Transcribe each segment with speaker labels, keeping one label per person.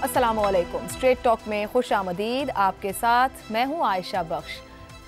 Speaker 1: अस्सलाम वालेकुम। Straight talk में खुश आमदीद। आपके साथ मैं हूँ आयशा बख्श।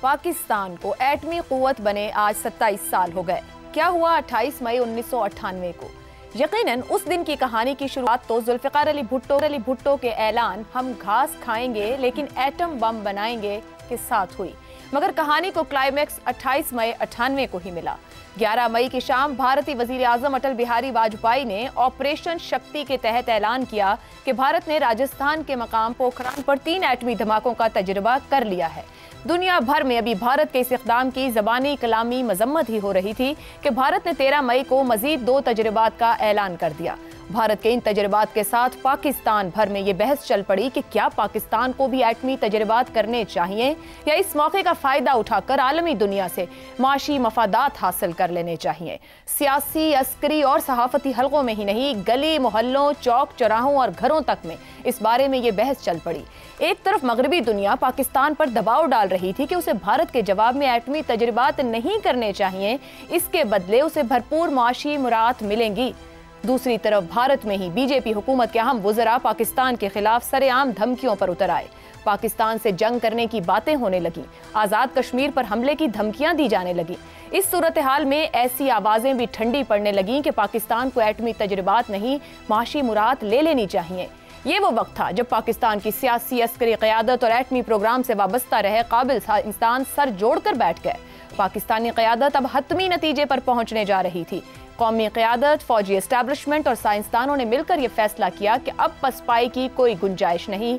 Speaker 1: पाकिस्तान को एटमी क़ुव्वत बने आज 27 साल हो गए। क्या हुआ 28 मई 1998 को? यकीनन उस दिन की कहानी की शुरुआत तो जुल्फ़िकार अली भुट्टो के ऐलान हम घास खाएंगे लेकिन एटम बम बनाएंगे के साथ हुई, मगर कहानी को क्लाइमैक्स 28 मई 98 को ही मिला। 11 मई की शाम भारतीय वजीर आजम अटल बिहारी वाजपेयी ने ऑपरेशन शक्ति के तहत ऐलान किया कि भारत ने राजस्थान के मकाम पोखरान पर 3 एटमी धमाकों का तजुर्बा कर लिया है। दुनिया भर में अभी भारत के इस इक़दाम की ज़बानी कलामी मजम्मत ही हो रही थी कि भारत ने 13 मई को मजीद 2 तजुर्बात का ऐलान कर दिया। भारत के इन तजुर्बात के साथ पाकिस्तान भर में ये बहस चल पड़ी कि क्या पाकिस्तान को भी एटमी तजुर्बात करने चाहिए या इस मौके का फ़ायदा उठाकर आलमी दुनिया से माशी मफादात हासिल कर लेने चाहिए। सियासी, अस्करी और सहाफ़ती हलकों में ही नहीं, गली मोहल्लों, चौक चौराहों और घरों तक में इस बारे में ये बहस चल पड़ी। एक तरफ मगरबी दुनिया पाकिस्तान पर दबाव डाल रही थी कि उसे भारत के जवाब में एटमी तजुर्बात नहीं करने चाहिए, इसके बदले उसे भरपूर माशी मुराद मिलेंगी। दूसरी तरफ भारत में ही बीजेपी हुकूमत के अहम वज़रा पाकिस्तान के खिलाफ सरेआम धमकियों पर उतर आए। पाकिस्तान से जंग करने की बातें होने लगी, आज़ाद कश्मीर पर हमले की धमकियां दी जाने लगी। इस सूरत हाल में ऐसी आवाज़ें भी ठंडी पड़ने लगीं कि पाकिस्तान को एटमी तजुर्बात नहीं, माशी मुराद ले लेनी चाहिए। ये वो वक्त था जब पाकिस्तान की सियासी, अस्करी क़यादत और एटमी प्रोग्राम से वाबस्ता रहे काबिल इंसान सर जोड़कर बैठ गए। पाकिस्तानी क़यादत अब हतमी नतीजे पर पहुंचने जा रही थी। कौमी क़यादत, फौजी एस्टैब्लिशमेंट और साइंसदानों ने मिलकर यह फैसला किया कि अब पसपाई की कोई गुंजाइश नहीं।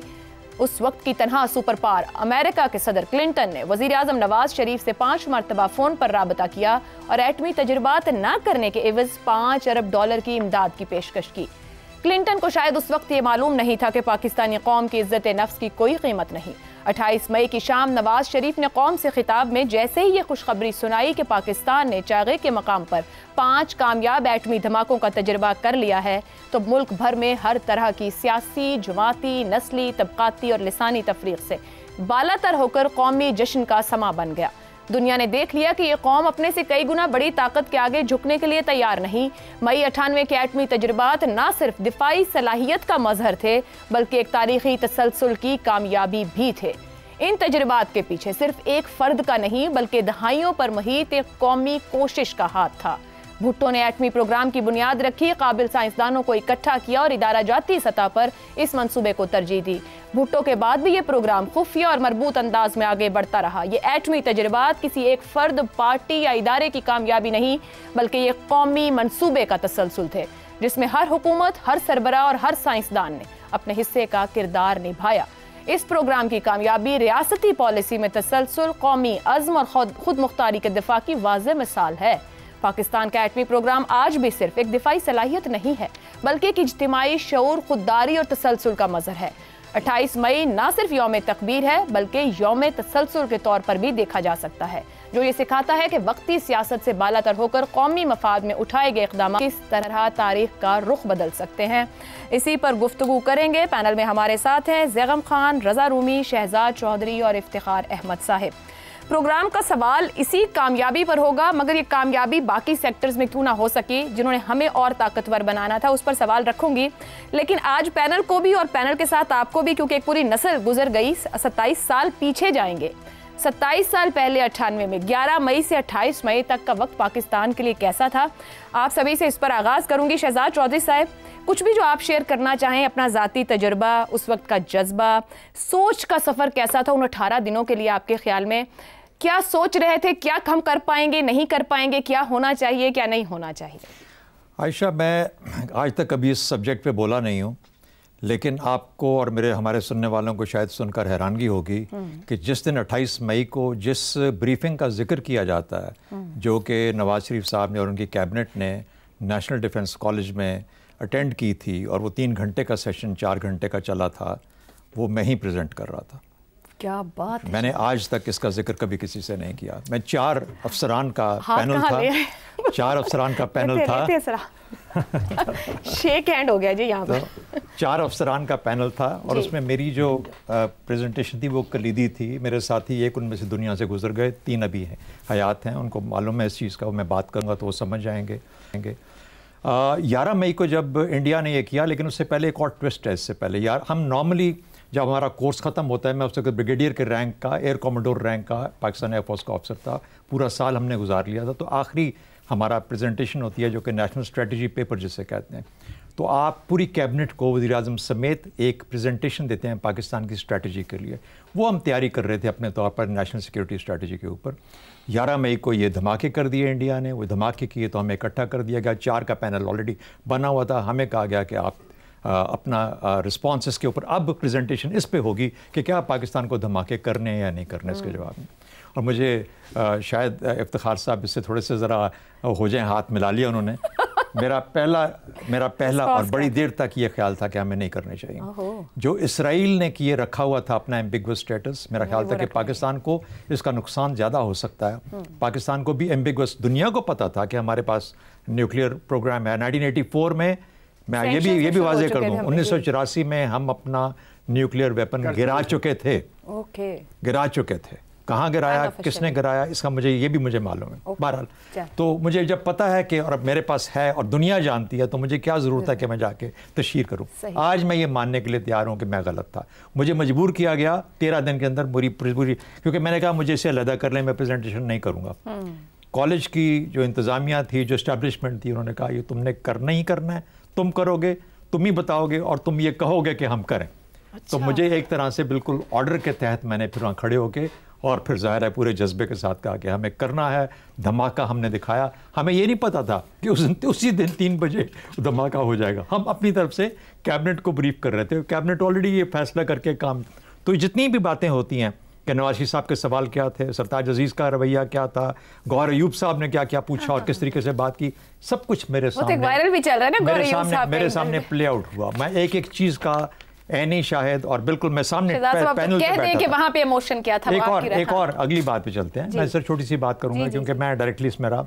Speaker 1: उस वक्त की तनहा सुपर पावर अमेरिका के सदर क्लिंटन ने वज़ीर आज़म नवाज शरीफ से 5 मरतबा फ़ोन पर राबता किया और एटमी तजुर्बात न करने के एवज़ $5 अरब की इमदाद की पेशकश की। क्लिंटन को शायद उस वक्त ये मालूम नहीं था कि पाकिस्तानी कौम की इज्जत नफ्स की कोई कीमत नहीं। 28 मई की शाम नवाज शरीफ ने कौम से खिताब में जैसे ही ये खुशखबरी सुनाई कि पाकिस्तान ने चागे के मकाम पर 5 कामयाब एटमी धमाकों का तजुर्बा कर लिया है, तो मुल्क भर में हर तरह की सियासी, जमाती, नस्ली, तबकाती और लिसानी तफरीक से बालातर होकर कौमी जश्न का समा बन गया। दुनिया ने देख लिया कि ये कौम अपने से कई गुना बड़ी ताकत के आगे झुकने के लिए तैयार नहीं। मई 98 के एटमी तजुर्बात न सिर्फ दिफाई सलाहियत का मजहर थे, बल्कि एक तारीखी तसलसल की कामयाबी भी थे। इन तजुर्बात के पीछे सिर्फ एक फर्द का नहीं, बल्कि दहाइयों पर मुहित एक कौमी कोशिश का हाथ था। भुट्टो ने एटमी प्रोग्राम की बुनियाद रखी, काबिल साइंसदानों को इकट्ठा किया और इदारा जाती सतह पर इस मंसूबे को तरजीह दी। भुट्टो के बाद भी ये प्रोग्राम खुफिया और मरबूत अंदाज में आगे बढ़ता रहा। ये एटमी तजुर्बात किसी एक फर्द, पार्टी या इदारे की कामयाबी नहीं, बल्कि ये कौमी मंसूबे का तसलसल थे, जिसमें हर हुकूमत, हर सरबराह और हर साइंसदान ने अपने हिस्से का किरदार निभाया। इस प्रोग्राम की कामयाबी रियासती पॉलिसी में तसलसल, कौमी अज़्म और खुद मुख्तारी के दिफा की वाज़ेह मिसाल है। पाकिस्तान का एटमी प्रोग्राम आज भी सिर्फ एक दिफाई सलाहियत नहीं है, बल्कि एक इज्तिमाई शऊर, खुददारी और तसलसल का मज़हर है। 28 मई न सिर्फ यौम तकबीर है, बल्कि यौम तसलसल के तौर पर भी देखा जा सकता है, जो ये सिखाता है कि वक्ती सियासत से बालातर होकर कौमी मफाद में उठाए गए इक़दाम किस तरह तारीख का रुख बदल सकते हैं। इसी पर गुफ्तगू करेंगे। पैनल में हमारे साथ हैं ज़ैगम खान, रज़ा रूमी, शहजाद चौधरी और इफ्तिखार अहमद साहिब। प्रोग्राम का सवाल इसी कामयाबी पर होगा, मगर ये कामयाबी बाकी सेक्टर्स में क्यों ना हो सकी जिन्होंने हमें और ताकतवर बनाना था, उस पर सवाल रखूंगी। लेकिन आज पैनल को भी और पैनल के साथ आपको भी, क्योंकि एक पूरी नस्ल गुजर गई, 27 साल पीछे जाएंगे। 27 साल पहले 98 में 11 मई से 28 मई तक का वक्त पाकिस्तान के लिए कैसा था? आप सभी से इस पर आगाज़ करूंगी। शहजाद चौधरी साहब, कुछ भी जो आप शेयर करना चाहें, अपना ज़ाती तजुर्बा, उस वक्त का जज्बा, सोच का सफ़र कैसा था उन 18 दिनों के लिए? आपके ख्याल में क्या सोच रहे थे, क्या हम कर पाएंगे, नहीं कर पाएंगे, क्या होना चाहिए, क्या नहीं होना चाहिए?
Speaker 2: आयशा, मैं आज तक कभी इस सब्जेक्ट पे बोला नहीं हूँ, लेकिन आपको और हमारे सुनने वालों को शायद सुनकर हैरानगी होगी कि जिस दिन 28 मई को जिस ब्रीफिंग का जिक्र किया जाता है, जो कि नवाज शरीफ साहब ने और उनकी कैबिनेट ने नेशनल डिफेंस कॉलेज में अटेंड की थी, और वो 3 घंटे का सेशन 4 घंटे का चला था, वो मैं ही प्रेजेंट कर रहा था।
Speaker 1: क्या बात है।
Speaker 2: मैंने आज तक इसका जिक्र कभी किसी से नहीं किया। मैं 4 अफसरान का पैनल था, 4 अफसरान का पैनल था।
Speaker 1: शेक हैंड हो गया जी यहाँ पर।
Speaker 2: 4 अफसरान का पैनल था, और उसमें मेरी जो प्रेजेंटेशन थी वो कलीदी थी। मेरे साथी एक उनमें से दुनिया से गुजर गए, 3 अभी हैं, हयात हैं, उनको मालूम है इस चीज़ का, मैं बात करूँगा तो वो समझ जाएंगे। 11 مئی کو جب انڈیا نے یہ کیا، لیکن اس سے پہلے ایک اور ٹوسٹ ہے. اس سے پہلے ہم نارملی جب ہمارا کورس ختم ہوتا ہے، میں اس وقت بریگیڈیئر کے رینک کا، ایئر کوموڈور رینک کا پاکستان ایئر فورس کا آفسر تھا، پورا سال ہم نے گزار لیا تھا. تو آخری ہمارا پریزنٹیشن ہوتی ہے جو کہ نیشنل اسٹریٹجی پیپر جسے کہتے ہیں. تو آپ پوری کیبنٹ کو وزیر اعظم سمیت ایک پریزنٹیشن دیتے ہیں پاکستان کی اسٹریٹجی کے لیے. وہ ہم تیاری کر رہے تھے اپنے طور پر نیشنل سیکورٹی اسٹریٹجی کے اوپر. 11 مئی کو یہ دھماکے کر دیے انڈیا نے. وہ دھماکے کیے تو ہمیں اکٹھا کر دیا گیا. 4 کا پینل آلریڈی بنا ہوا تھا. ہمیں کہا گیا کہ آپ اپنا رسپانس اس کے اوپر، اب پریزنٹیشن اس پہ ہوگی کہ کیا پاکستان کو دھماکے کرنے یا نہیں کرنے اس کے جواب میں. اور مجھے شاید افتخار صاحب اس سے تھوڑے سے ذرا ہو جائیں، ہاتھ ملا لیا انہوں نے. میرا پہلا اور بڑی دیر تک یہ خیال تھا کہ ہمیں نہیں کرنے چاہیے. جو اسرائیل نے کیے رکھا ہوا تھا اپنا ایمبیگوس اسٹیٹس، میرا خیال تھا کہ پاکستان کو اس کا نقصان زیادہ ہو سکتا ہے. پاکستان کو بھی ایمبیگوس، دنیا کو پتا تھا کہ ہمارے پاس نیوکلیئر پروگرام ہے. 1984 میں یہ بھی واضح کر دوں، 1984 میں ہم اپنا نیوکلیئر ویپن گرا چکے تھے. کہاں گرایا، کس نے گرایا، اس کا یہ بھی مجھے معلوم ہے. بہرحال تو مجھے جب پتا ہے کہ اور میرے پاس ہے اور دنیا جانتی ہے، تو مجھے کیا ضرورت ہے کہ میں جا کے تشہیر کروں. آج میں یہ ماننے کے لیے تیار ہوں کہ میں غلط تھا. مجھے مجبور کیا گیا 13 دن کے اندر پوری، کیونکہ میں نے کہا مجھے اسے علیحدہ کر لیں، میں پریزنٹیشن نہیں کروں گا. کالج کی جو انتظامیہ تھی، جو اسٹیبلشمنٹ تھی، انہوں نے کہا یہ تم نے کرنا ہی کرنا ہے، تم کرو گے، تم ہی بتاؤ گے اور تم یہ کہو گے کہ ہم کریں. تو مجھے ایک طرح سے بالکل آرڈر کے تحت میں نے پھر وہاں کھڑے ہو کے اور پھر ظاہر ہے پورے جذبے کے ساتھ کہا کہ ہمیں کرنا ہے. دھماکہ ہم نے دکھایا. ہمیں یہ نہیں پتا تھا کہ اسی دن 3 بجے دھماکہ ہو جائے گا. ہم اپنی طرف سے کیبنٹ کو بریف کر رہے تھے. کیبنٹ آلریڈی یہ فیصلہ کر کے کام. تو جتنی بھی باتیں ہوتی ہیں کہ نواز شریف صاحب کے سوال کیا تھے، سرتاج عزیز کا رویہ کیا تھا، گوہر ایوب صاحب نے کیا کیا پوچھا اور کس طریقے سے بات کی، سب کچھ میرے سامنے پلے آؤٹ ہوا. میں ایک چیز کا عینی شاہد اور بالکل میں سامنے پینل پہ بیٹھا تھا.
Speaker 1: وہاں پہ ایموشن کیا تھا.
Speaker 2: ایک اور اگلی بات پہ چلتے ہیں. میں سر چھوٹی سی بات کروں گا کیونکہ میں ڈائریکٹلی اس میں رہا.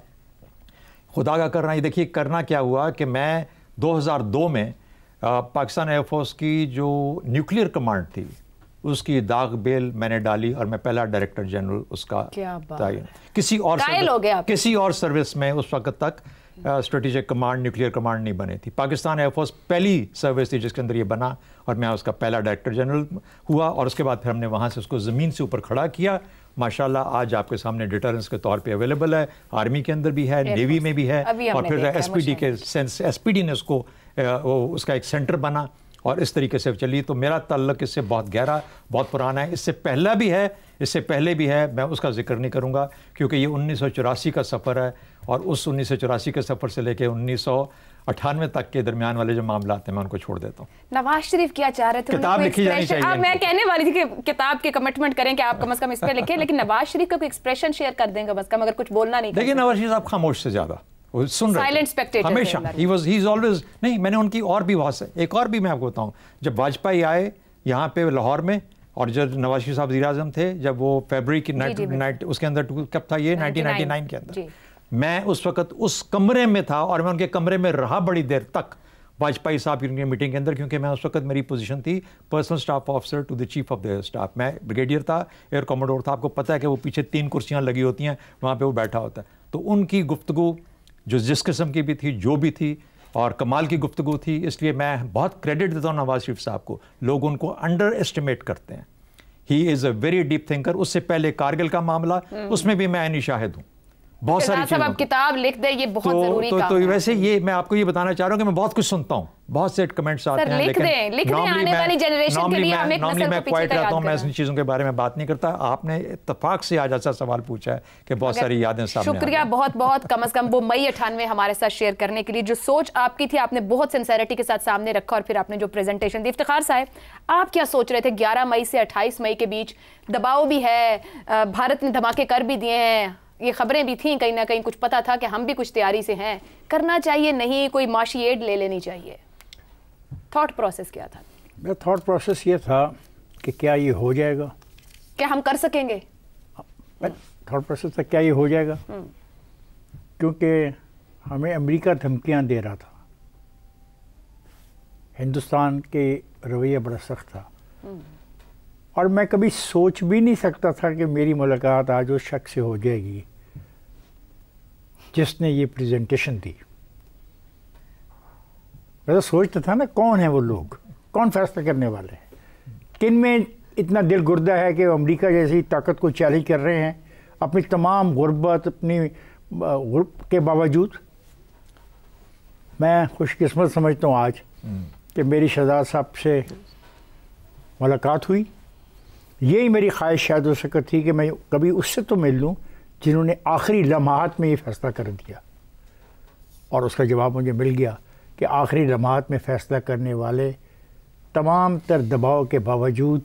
Speaker 2: خدا کا کرنا. یہ دیکھیے کرنا کیا ہوا کہ میں 2002 میں پاکستان ایئر فورس کی جو نیوکلیئر کمانڈ تھی اس کی داغ بیل میں نے ڈالی اور میں پہلا ڈائریکٹر جنرل اس کا تعین. کسی اور سروس میں اس وقت تک اسٹریٹجک کمانڈ، نیوکلیئر کمانڈ نہیں بنی تھی. پاکستان ایئر فورس پہلی سروس تھی جس کے اندر یہ بنا اور میں اس کا پہلا ڈائریکٹر جنرل ہوا. اور اس کے بعد پھر ہم نے وہاں سے اس کو زمین سے اوپر کھڑا کیا. ماشاءاللہ آج آپ کے سامنے ڈیٹرنس کے طور پہ اویلیبل ہے. آرمی کے اندر بھی ہے، نیوی میں بھی ہے، اور پھر ایس پی ڈی نے اس کو اس کا ایک سینٹر بنا اور اس طریقے سے چلی. تو میرا تعلق اس سے بہت گہرا، بہت پرانا ہے. اس سے پہلا بھی ہے، اس سے پہلے بھی ہے. میں اس کا ذکر نہیں کروں گا کیونکہ یہ 1984 کا سفر ہے اور اس 1984 کے سفر سے لے کے 1998 تک کے درمیان والے جو معاملات ہیں میں ان کو چھوڑ دیتا ہوں.
Speaker 1: نواز شریف کیا چاہ رہے تھے؟
Speaker 2: کتاب لکھی جانی چاہیے.
Speaker 1: میں کہنے والی تھی کہ کتاب کی کمٹمنٹ کریں کہ آپ کم از کم اس پہ لکھیں، لیکن نواز شریف کا کوئی ایکسپریشن شیئر کر دیں گے بس کم، اگر کچھ بولنا نہیں.
Speaker 2: لیکن نواز شریف صاحب خاموش سے زیادہ سن رہے ہمیشہ. ہی از آلویز. نہیں، میں نے ان کی اور بھی بہت سے، ایک اور بھی میں آپ کو بتاؤں. جب واجپئی آئے یہاں پہ لاہور میں اور جب نواز شریف صاحب وزیر اعظم تھے، جب وہ فیبرری کی نائٹ اس کے اندر کب تھا یہ 1999 کے اندر، میں اس وقت اس کمرے میں تھا اور میں ان کے کمرے میں رہا بڑی دیر تک واجپئی صاحب کی میٹنگ کے اندر، کیونکہ میں اس وقت میری پوزیشن تھی personal staff officer to the chief of the staff. میں بریگیڈیئر تھا، ایئر کوموڈور تھا. آپ کو پتہ ہے کہ وہ پیچھے 3 کرسیاں لگی ہوتی ہیں، وہاں پہ وہ بیٹھا ہوتا ہے. تو ان کی گفتگو جو جس قسم کی بھی تھی، جو بھی تھی، اور کمال کی گفتگو تھی. اس لیے میں بہت کریڈٹ دیتا ہوں نواز شریف صاحب کو. لوگ ان کو انڈر ایسٹیمیٹ کرتے ہیں. ہی از اے ویری ڈیپ تھنکر. اس سے پہلے کارگل کا معاملہ، اس میں بھی میں عینی شاہد ہوں. بہت ساری چیزیں.
Speaker 1: آپ کتاب لکھ دیں، یہ بہت ضروری کام ہے.
Speaker 2: تو ویسے یہ میں آپ کو یہ بتانا چاہ رہا ہوں کہ میں بہت کچھ سنتا ہوں، بہت سے کمنٹس آتے ہیں، لیکن نارملی میں کوائٹ رہتا ہوں. میں ان چیزوں کے بارے میں بات نہیں کرتا. آپ نے اتفاق سے آج ایسا سوال پوچھا ہے کہ بہت ساری یادیں سامنے.
Speaker 1: شکریہ بہت بہت. کم از کم وہ مئی 98 ہمارے ساتھ شیئر کرنے کے لیے. جو سوچ آپ کی تھی آپ نے بہت سنسیریٹی کے ساتھ سامنے رکھا اور پھر آپ نے جو پریزنٹیشن دی. افتخار صاحب، آپ کیا سوچ رہے تھے 11 مئی سے 28 مئی کے بیچ؟ دباؤ بھی ہے، بھارت نے دھماکے کر بھی دیے ہیں، یہ خبریں بھی تھیں، کہیں نہ کہیں کچھ پتا تھا کہ ہم بھی کچھ تیاری سے ہیں. کرنا چاہیے نہیں، کوئی معاشی ایڈ لے لینی چاہیے؟ تھاٹ پروسیس کیا تھا؟
Speaker 3: میرا تھاٹ پروسیس یہ تھا کہ کیا یہ ہو جائے گا،
Speaker 1: کیا ہم کر سکیں گے.
Speaker 3: تھاٹ پروسیس تھا کیا یہ ہو جائے گا، کیونکہ ہمیں امریکہ دھمکیاں دے رہا تھا. ہندوستان کے رویہ بڑا سخت تھا اور میں کبھی سوچ بھی نہیں سکتا تھا کہ میری ملاقات آج اس شخص سے ہو جائے گی جس نے یہ پریزنٹیشن دی. मैं तो सोचता था ना, कौन है वो लोग, कौन फैसला करने वाले हैं, किन में इतना दिल गुर्दा है कि अमेरिका जैसी ताकत को चैलेंज कर रहे हैं अपनी तमाम गुर्बत, अपनी के बावजूद। मैं खुशकिस्मत समझता हूँ आज कि मेरी शहजाद साहब से मुलाकात हुई। यही मेरी ख्वाहिश शायद हो सकती थी कि मैं कभी उससे तो मिल लूँ जिन्होंने आखिरी लम्हात में ये फैसला कर दिया, और उसका जवाब मुझे मिल गया कि आखिरी लम्हात में फ़ैसला करने वाले तमाम तर दबाव के बावजूद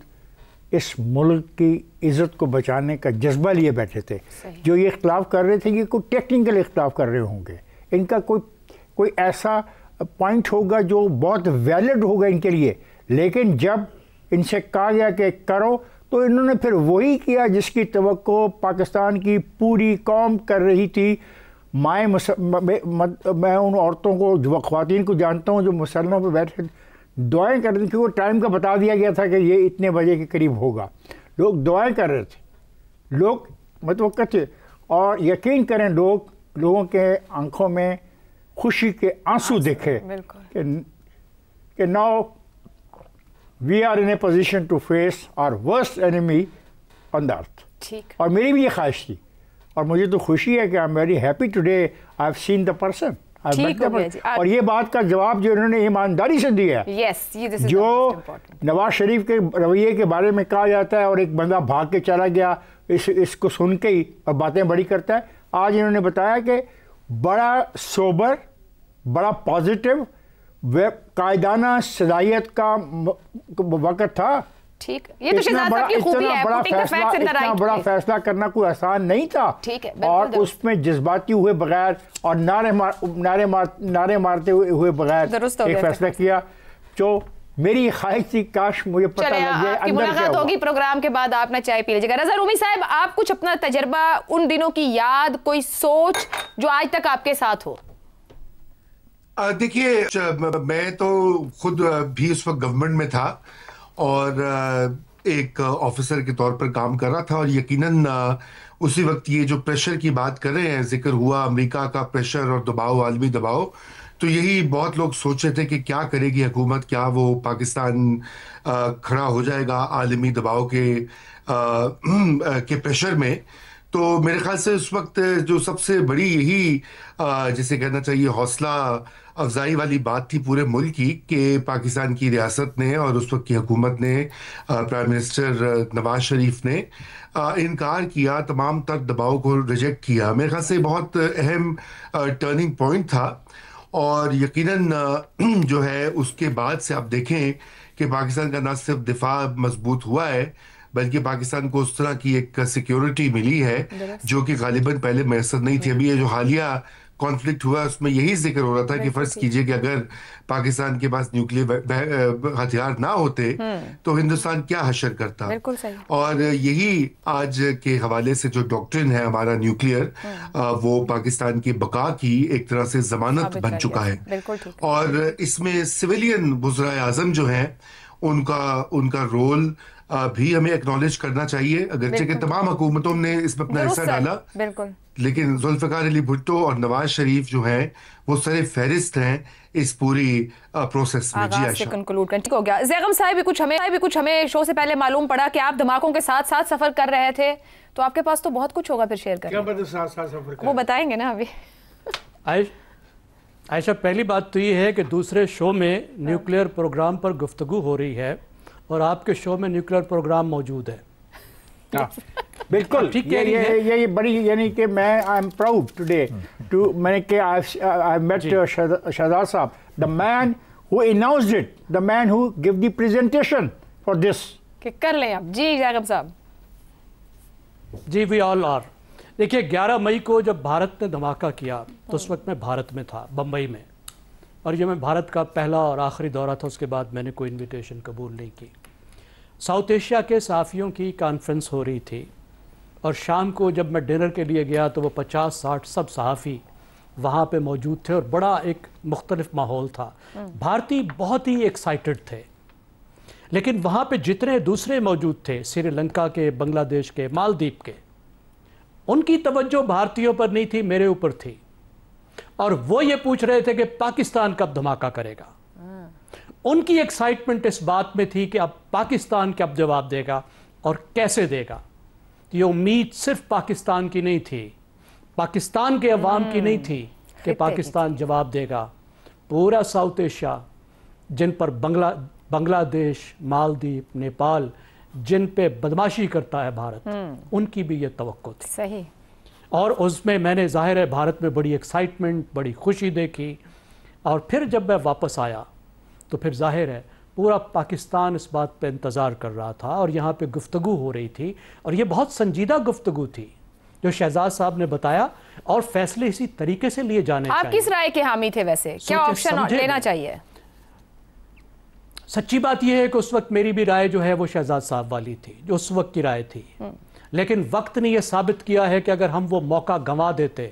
Speaker 3: इस मुल्क की इज़्ज़त को बचाने का जज्बा लिए बैठे थे। जो ये इख्तिलाफ़ कर रहे थे ये कोई टेक्निकल इख्तिलाफ़ कर रहे होंगे, इनका कोई ऐसा पॉइंट होगा जो बहुत वैलिड होगा इनके लिए, लेकिन जब इनसे कहा गया कि करो तो इन्होंने फिर वही किया जिसकी तवक्को पाकिस्तान की पूरी कौम कर रही थी। मैं उन औरतों को, जो ख़वातीन को जानता हूँ जो मुसल्लों पर बैठे दुआएं कर रही थी, वो टाइम का बता दिया गया था कि ये इतने बजे के करीब होगा, लोग दुआएं कर रहे थे, लोग मतवक्का थे, और यकीन करें लोगों के आंखों में खुशी के आंसू दिखे कि now we are in a position to face our worst enemy on the earth.
Speaker 1: ठीक।
Speaker 3: और मेरी भी ये ख्वाहिश थी, और मुझे तो खुशी है कि I am very happy today I have seen the person. और ये बात का जवाब जो इन्होंने ईमानदारी से दिया है, जो नवाज शरीफ के रवैये के बारे में कहा जाता है और एक बंदा भाग के चला गया इसको सुन के ही और बातें बड़ी करता है, आज इन्होंने बताया कि बड़ा सोबर, बड़ा पॉजिटिव, कायदाना सलाहियत का वक़्त था।
Speaker 1: ठीक, ये तो शहजाद साहब की खूबी है,
Speaker 3: इतना बड़ा फैसला करना कोई आसान नहीं था।
Speaker 1: ठीक है,
Speaker 3: और उसमें जज्बाती हुए बगैर और नारे मारते हुए बगैर एक फैसला किया। जो मेरी ख्वाहिश थी काश मुझे पता लग जाए
Speaker 1: आपकी मुलाकात होगी प्रोग्राम के बाद, आप ना चाय पी लीजिएगा। रज़ा रूमी साहब, आप कुछ अपना तजर्बा, उन दिनों की याद, कोई सोच जो आज तक आपके साथ हो?
Speaker 4: देखिए, मैं तो खुद भी उस वक्त गवर्नमेंट में था और एक ऑफिसर के तौर पर काम कर रहा था, और यकीनन उसी वक्त ये जो प्रेशर की बात कर रहे हैं, जिक्र हुआ अमेरिका का प्रेशर और दबाव, आलमी दबाव, तो यही बहुत लोग सोच रहे थे कि क्या करेगी हुकूमत, क्या वो पाकिस्तान खड़ा हो जाएगा आलमी दबाव के प्रेशर में। तो मेरे ख्याल से उस वक्त जो सबसे बड़ी यही जिसे कहना चाहिए हौसला अफजाई वाली बात थी पूरे मुल्क की कि पाकिस्तान की रियासत ने और उस वक्त की हुकूमत ने, प्राइम मिनिस्टर नवाज शरीफ ने इनकार किया, तमाम तर दबाव को रिजेक्ट किया। मेरे ख्याल से बहुत अहम टर्निंग पॉइंट था, और यकीनन जो है उसके बाद से आप देखें कि पाकिस्तान का न सिर्फ दिफा मजबूत हुआ है, बल्कि पाकिस्तान को उस तरह की एक सिक्योरिटी मिली है जो कि गालिबन पहले मैसर नहीं थी। अभी ये जो हालिया कॉन्फ्लिक्ट हुआ उसमें यही जिक्र हो रहा था कि फर्ज कीजिए कि अगर पाकिस्तान के पास न्यूक्लियर हथियार ना होते तो हिंदुस्तान क्या हशर करता।
Speaker 1: बिल्कुल सही।
Speaker 4: और यही आज के हवाले से जो डॉक्ट्रिन है हमारा न्यूक्लियर, वो पाकिस्तान की बका की एक तरह से जमानत बन चुका है। और इसमें सिविलियन वज़राए आज़म जो हैं उनका रोल भी हमें एक्नॉलेज करना चाहिए, अगरचे कि तमाम हुकूमतों ने इसमें अपना हिस्सा डाला,
Speaker 1: बिल्कुल,
Speaker 4: लेकिन जुल्फ़िकार अली भुट्टो और नवाज शरीफ जो हैं वो सरे फहरिस्त हैं इस पूरी प्रोसेस में। जी आयशा,
Speaker 1: कंक्लूड कर ठीक हो गया। ज़ैगम साहब भी कुछ हमें शो से पहले मालूम पड़ा कि आप धमाकों के साथ साथ सफर कर रहे थे, तो आपके पास तो बहुत कुछ होगा फिर शेयर करने।
Speaker 3: साथ
Speaker 1: वो बताएंगे ना अभी।
Speaker 5: आयशा, पहली बात तो ये है कि दूसरे शो में न्यूक्लियर प्रोग्राम पर गुफ्तगू हो रही है और आपके शो में न्यूक्लियर प्रोग्राम मौजूद है।
Speaker 3: बिल्कुल, ये बड़ी, यानी कि मैं I am proud today to मैंने कि आई मेट शहजाद साहब, the man who announced it, the man who give the presentation for this.
Speaker 1: कि कर लें आप। जी ज़ैगम साहब।
Speaker 5: जी, वी ऑल आर। देखिए, 11 मई को जब भारत ने धमाका किया तो उस वक्त मैं भारत में था, बम्बई में, और ये मैं भारत का पहला और आखिरी दौरा था, उसके बाद मैंने कोई इनविटेशन कबूल नहीं की। साउथ एशिया के सहाफ़ियों की कॉन्फ्रेंस हो रही थी, और शाम को जब मैं डिनर के लिए गया तो वो 50-60 सब सहाफ़ी वहाँ पे मौजूद थे, और बड़ा एक मुख्तलिफ माहौल था। भारतीय बहुत ही एक्साइटेड थे, लेकिन वहाँ पे जितने दूसरे मौजूद थे, श्रीलंका के, बांग्लादेश के, मालदीव के, उनकी तवज्जो भारतीयों पर नहीं थी, मेरे ऊपर थी, और वो ये पूछ रहे थे कि पाकिस्तान कब धमाका करेगा। उनकी एक्साइटमेंट इस बात में थी कि अब पाकिस्तान कब जवाब देगा और कैसे देगा। ये उम्मीद सिर्फ पाकिस्तान की नहीं थी, पाकिस्तान के अवाम की नहीं थी कि पाकिस्तान जवाब देगा। पूरा साउथ एशिया, जिन पर बांग्लादेश, मालदीव, नेपाल, जिन पे बदमाशी करता है भारत, उनकी भी ये तवक्को थी।
Speaker 1: सही।
Speaker 5: और उसमें मैंने ज़ाहिर है भारत में बड़ी एक्साइटमेंट, बड़ी खुशी देखी। और फिर जब मैं वापस आया तो फिर ज़ाहिर है पूरा पाकिस्तान इस बात पे इंतज़ार कर रहा था और यहाँ पे गुफ्तगू हो रही थी, और ये बहुत संजीदा गुफ्तगू थी जो शहजाद साहब ने बताया, और फैसले इसी तरीके से लिए जाने चाहिए।
Speaker 1: आप किस राय के हामी थे वैसे, क्या ऑप्शन लेना चाहिए?
Speaker 5: सच्ची बात यह है कि उस वक्त मेरी भी राय जो है वो शहजाद साहब वाली थी, जो उस वक्त की राय थी। लेकिन वक्त ने यह साबित किया है कि अगर हम वो मौका गंवा देते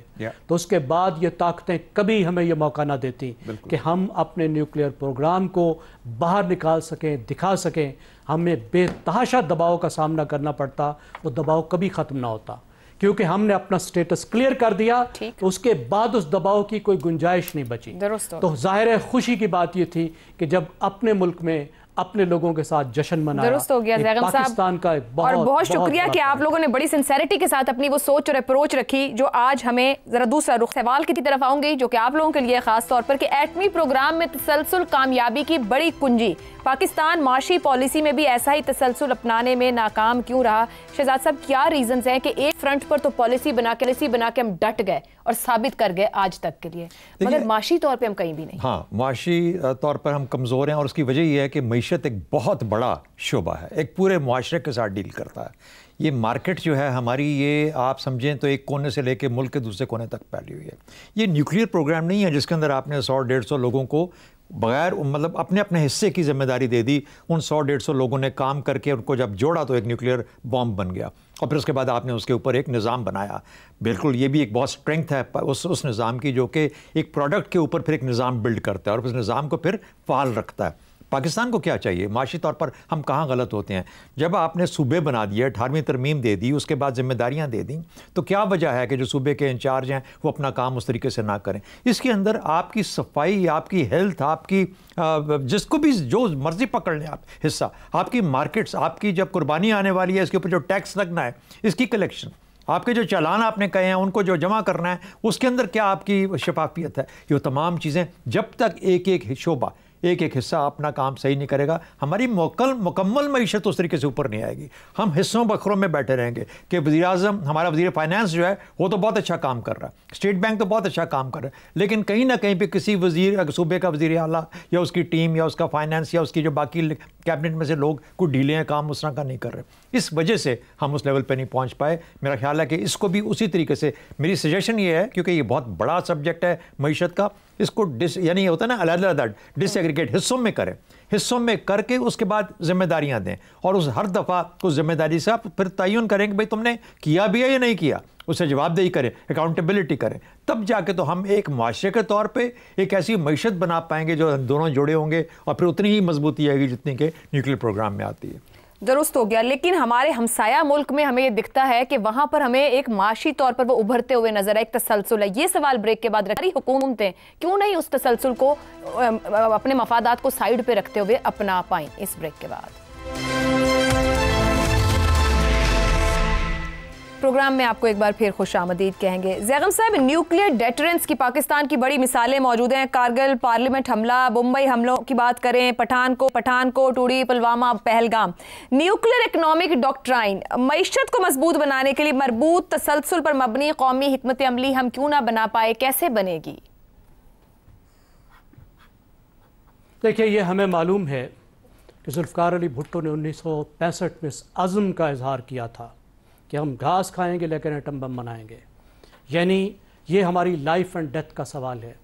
Speaker 5: तो उसके बाद ये ताकतें कभी हमें ये मौका ना देती कि हम अपने न्यूक्लियर प्रोग्राम को बाहर निकाल सकें, दिखा सकें। हमें बेतहाशा दबाव का सामना करना पड़ता, वो दबाव कभी ख़त्म ना होता, क्योंकि हमने अपना स्टेटस क्लियर कर दिया तो उसके बाद उस दबाव की कोई गुंजाइश नहीं बची। तो जाहिर है खुशी की बात ये थी कि जब अपने मुल्क में अपने लोगों के साथ जश्न मनाया।
Speaker 1: दुरुस्त हो गया ज़ैगम
Speaker 5: पाकिस्तान का एक
Speaker 1: और बहुत शुक्रिया कि आप लोगों ने बड़ी सिंसेरिटी के साथ अपनी वो सोच और अप्रोच रखी, जो आज हमें ज़रा दूसरा रुख सवाल की तरफ आऊंगी, जो कि आप लोगों के लिए ख़ास तौर पर कि एटमी प्रोग्राम में तसलसल कामयाबी की बड़ी कुंजी, पाकिस्तान माशी पॉलिसी में भी ऐसा ही तसलसल अपनाने में नाकाम क्यों रहा? शहजाद साहब, क्या रीजंस हैं कि एक फ्रंट पर तो पॉलिसी बना के हम डट गए और साबित कर गए आज तक के लिए, मगर माशी तौर पे हम कहीं भी नहीं।
Speaker 2: हाँ, माशी तौर पर हम कमज़ोर हैं, और उसकी वजह यह है कि मईशत एक बहुत बड़ा शोबा है, एक पूरे मुआशरे के साथ डील करता है। ये मार्केट जो है हमारी, ये आप समझें तो एक कोने से लेके मुल्क के दूसरे कोने तक फैली हुई है। ये न्यूक्लियर प्रोग्राम नहीं है जिसके अंदर आपने 100-150 लोगों को बगैर मतलब अपने अपने हिस्से की जिम्मेदारी दे दी। उन 100-150 लोगों ने काम करके उनको जब जोड़ा तो एक न्यूक्लियर बॉम्ब बन गया, और फिर उसके बाद आपने उसके ऊपर एक निज़ाम बनाया। बिल्कुल, ये भी एक बहुत स्ट्रेंथ है उस निज़ाम की, जो कि एक प्रोडक्ट के ऊपर फिर एक निज़ाम बिल्ड करता है और उस निज़ाम को फिर फ़ाल रखता है। पाकिस्तान को क्या चाहिए माशी तौर पर? हम कहाँ गलत होते हैं? जब आपने सूबे बना दिए, 18वीं तरमीम दे दी, उसके बाद जिम्मेदारियाँ दे दी, तो क्या वजह है कि जो सूबे के इंचार्ज हैं वो अपना काम उस तरीके से ना करें? इसके अंदर आपकी सफाई, आपकी हेल्थ, आपकी जिसको भी जो मर्जी पकड़ लें आप हिस्सा, आपकी मार्केट्स, आपकी जब कुर्बानी आने वाली है, इसके ऊपर जो टैक्स लगना है, इसकी कलेक्शन, आपके जो चालान आपने कहे हैं उनको जो जमा करना है, उसके अंदर क्या आपकी शफाफियत है? ये तमाम चीज़ें जब तक एक एक शोबा, एक एक हिस्सा अपना काम सही नहीं करेगा, हमारी मुकम्मल मईशत उस तरीके से ऊपर नहीं आएगी। हम हिस्सों बखरों में बैठे रहेंगे कि वज़ीर-ए-आज़म, हमारा वज़ीर फाइनेंस जो है वो तो बहुत अच्छा काम कर रहा है, स्टेट बैंक तो बहुत अच्छा काम कर रहा है, लेकिन कहीं ना कहीं पे किसी वज़ीर, सूबे का वज़ीर आला या उसकी टीम या उसका फाइनेंस या उसकी जो बाकी कैबिनेट में से लोग कुछ ढीले हैं, काम उस तरह का नहीं कर रहे। इस वजह से हम उस लेवल पर नहीं पहुँच पाए। मेरा ख्याल है कि इसको भी उसी तरीके से, मेरी सजेशन ये है, क्योंकि ये बहुत बड़ा सब्जेक्ट है मईशत का, इसको यानी होता है ना अलग-अलग डिसएग्रीगेट हिस्सों में करें, हिस्सों में करके उसके बाद जिम्मेदारियां दें, और उस हर दफ़ा उस जिम्मेदारी से आप फिर तयन करें कि भाई तुमने किया भी है या नहीं किया, उससे जवाबदेही करें, अकाउंटेबिलिटी करें। तब जाके तो हम एक माशरे के तौर पे एक ऐसी मईशत बना पाएंगे जो दोनों जुड़े होंगे, और फिर उतनी ही मजबूती आएगी जितनी कि न्यूक्लियर प्रोग्राम में आती है।
Speaker 1: दुरुस्त हो गया। लेकिन हमारे हमसाया मुल्क में हमें ये दिखता है कि वहां पर हमें एक माशी तौर पर वो उभरते हुए नजर है, एक तसलसल है। ये सवाल ब्रेक के बाद रखी, हुकूमतें क्यों नहीं उस तसलसल को अपने मफादात को साइड पे रखते हुए अपना पाएं? इस ब्रेक के बाद प्रोग्राम में आपको एक बार फिर खुशामदीद कहेंगे। ज़ैगम साहब, न्यूक्लियर डेटरेंस की पाकिस्तान की बड़ी मिसालें मौजूद हैं। कारगिल, पार्लियामेंट हमला, मुंबई हमलों की बात करें, Pathankot, Uri, Pulwama, Pahalgam. Nuclear economic doctrine मईशत को मजबूत बनाने के लिए मरबूत तसलसल पर मबनी कौमी हिकमत अमली हम क्यों ना बना पाए? कैसे बनेगी?
Speaker 5: देखिए, ये हमें मालूम है कि जुल्फ़िकार अली भुट्टो ने 1965 में इस अज़्म का इजहार किया था कि हम घास खाएंगे लेकिन एटम बम बनाएंगे। यानी ये हमारी लाइफ एंड डेथ का सवाल है।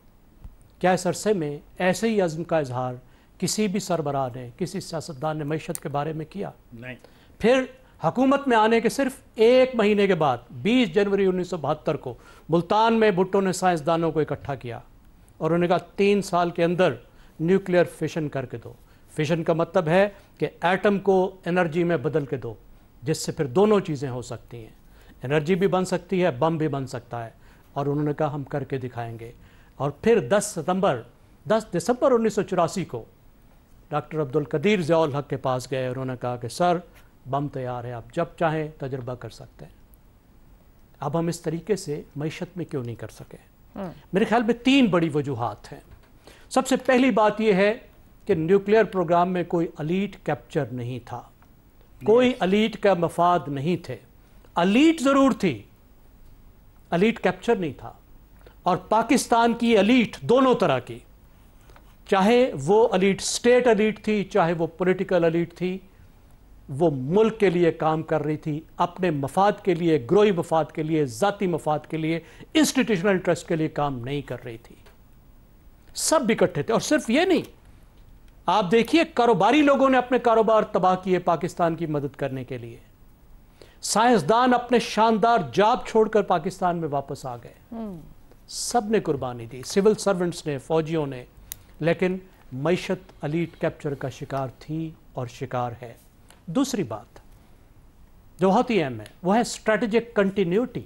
Speaker 5: क्या इस अरसे में ऐसे ही अज़्म का इजहार किसी भी सरबराह ने, किसी सियासतदान ने मईशत के बारे में किया? नहीं। फिर हुकूमत में आने के सिर्फ एक महीने के बाद 20 जनवरी 1972 को मुल्तान में भुट्टो ने साइंसदानों को इकट्ठा किया और उन्होंने कहा 3 साल के अंदर न्यूक्लियर फिशन करके दो। फिशन का मतलब है कि एटम को एनर्जी में बदल के दो, जिससे फिर दोनों चीज़ें हो सकती हैं, एनर्जी भी बन सकती है, बम भी बन सकता है। और उन्होंने कहा हम करके दिखाएंगे। और फिर 10 दिसंबर 1984 को डॉक्टर अब्दुल कदीर ज़ियाउल हक के पास गए, उन्होंने कहा कि सर बम तैयार है, आप जब चाहें तजर्बा कर सकते हैं। अब हम इस तरीके से मईशत में क्यों नहीं कर सके? मेरे ख्याल में 3 बड़ी वजूहात हैं। सबसे पहली बात यह है कि न्यूक्लियर प्रोग्राम में कोई अलीट कैप्चर नहीं था, कोई अलीट का मफाद नहीं थे। अलीट ज़रूर थी, अलीट कैप्चर नहीं था। और पाकिस्तान की अलीट दोनों तरह की, चाहे वो अलीट स्टेट अलीट थी, चाहे वो पॉलिटिकल अलीट थी, वो मुल्क के लिए काम कर रही थी, अपने मफाद के लिए, ग्रोही मफाद के लिए, ज़ाती मफाद के लिए, इंस्टीट्यूशनल इंटरेस्ट के लिए काम नहीं कर रही थी। सब इकट्ठे थे। और सिर्फ ये नहीं, आप देखिए कारोबारी लोगों ने अपने कारोबार तबाह किए पाकिस्तान की मदद करने के लिए। साइंसदान अपने शानदार जॉब छोड़कर पाकिस्तान में वापस आ गए। सब ने कुर्बानी दी, सिविल सर्वेंट्स ने, फौजियों ने। लेकिन मईशत अलीट कैप्चर का शिकार थी और शिकार है। दूसरी बात जो बहुत ही अहम है वो है स्ट्रेटेजिक कंटिन्यूटी।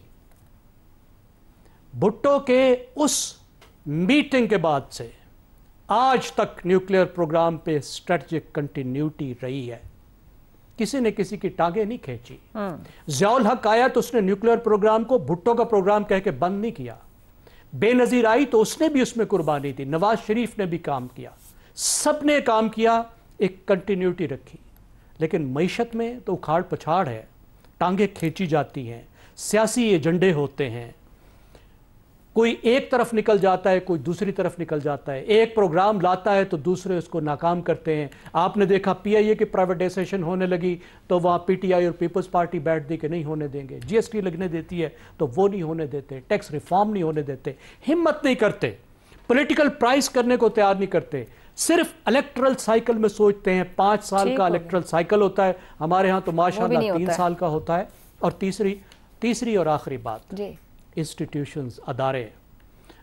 Speaker 5: भुट्टो के उस मीटिंग के बाद से आज तक न्यूक्लियर प्रोग्राम पे स्ट्रेटेजिक कंटिन्यूटी रही है। किसी ने किसी की टांगे नहीं खींची। ज़ियाउल हक आया तो उसने न्यूक्लियर प्रोग्राम को भुट्टो का प्रोग्राम कह के बंद नहीं किया। बेनजीर आई तो उसने भी उसमें कुर्बानी दी। नवाज शरीफ ने भी काम किया, सब ने काम किया, एक कंटिन्यूटी रखी। लेकिन मईशत में तो उखाड़ पछाड़ है, टांगे खींची जाती हैं, सियासी एजेंडे होते हैं, कोई एक तरफ निकल जाता है, कोई दूसरी तरफ निकल जाता है। एक प्रोग्राम लाता है तो दूसरे उसको नाकाम करते हैं। आपने देखा PIA की प्राइवेटाइजेशन होने लगी तो वहाँ PTI और पीपल्स पार्टी बैठ दी कि नहीं होने देंगे। GST लगने देती है तो वो नहीं होने देते, टैक्स रिफॉर्म नहीं होने देते, हिम्मत नहीं करते, पॉलिटिकल प्राइस करने को तैयार नहीं करते, सिर्फ इलेक्ट्रल साइकिल में सोचते हैं। 5 साल का इलेक्ट्रल साइकिल होता है, हमारे यहाँ तो माशाल्लाह 3 साल का होता है। और तीसरी और आखिरी बात, इंस्टीट्यूशंस, अदारे,